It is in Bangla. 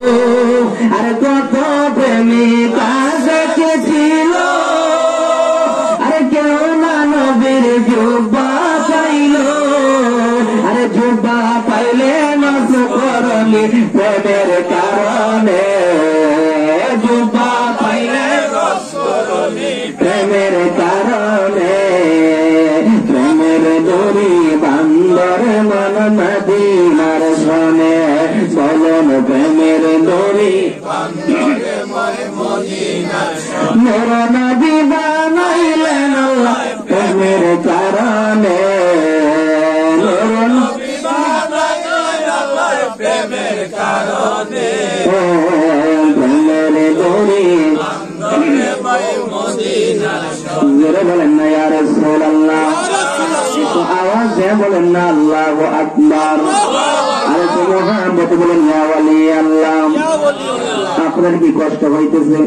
আরে কত প্রেমিক আশিক ছিল, আরে কেউ না নবীর জুব্বা পাইল, আরে জুব্বা পাইলে নষ্ট করলি প্রেমের কারণে, জুব্বা পাইলে নষ্ট করলি প্রেমের কারণে, প্রেমের দড়ি বান্দর মন মদিনার শোনে, বলুন প্রেমের দড়ি মোর নবী বানাইলেন আল্লাহ প্রেমের কারণে, মোর নবী বানাইলেন আল্লাহ প্রেমের কারণে, প্রেমের দড়ি জোরে বলেন না ইয়া রাসূলুল্লাহ, আওয়াজ দিয়ে বলেন না আল্লাহু আকবার, আরে তো মোহাম্মদ বলেন ইয়া ওয়ালি আল্লাহ। আপনার কি কষ্ট হইতেছে?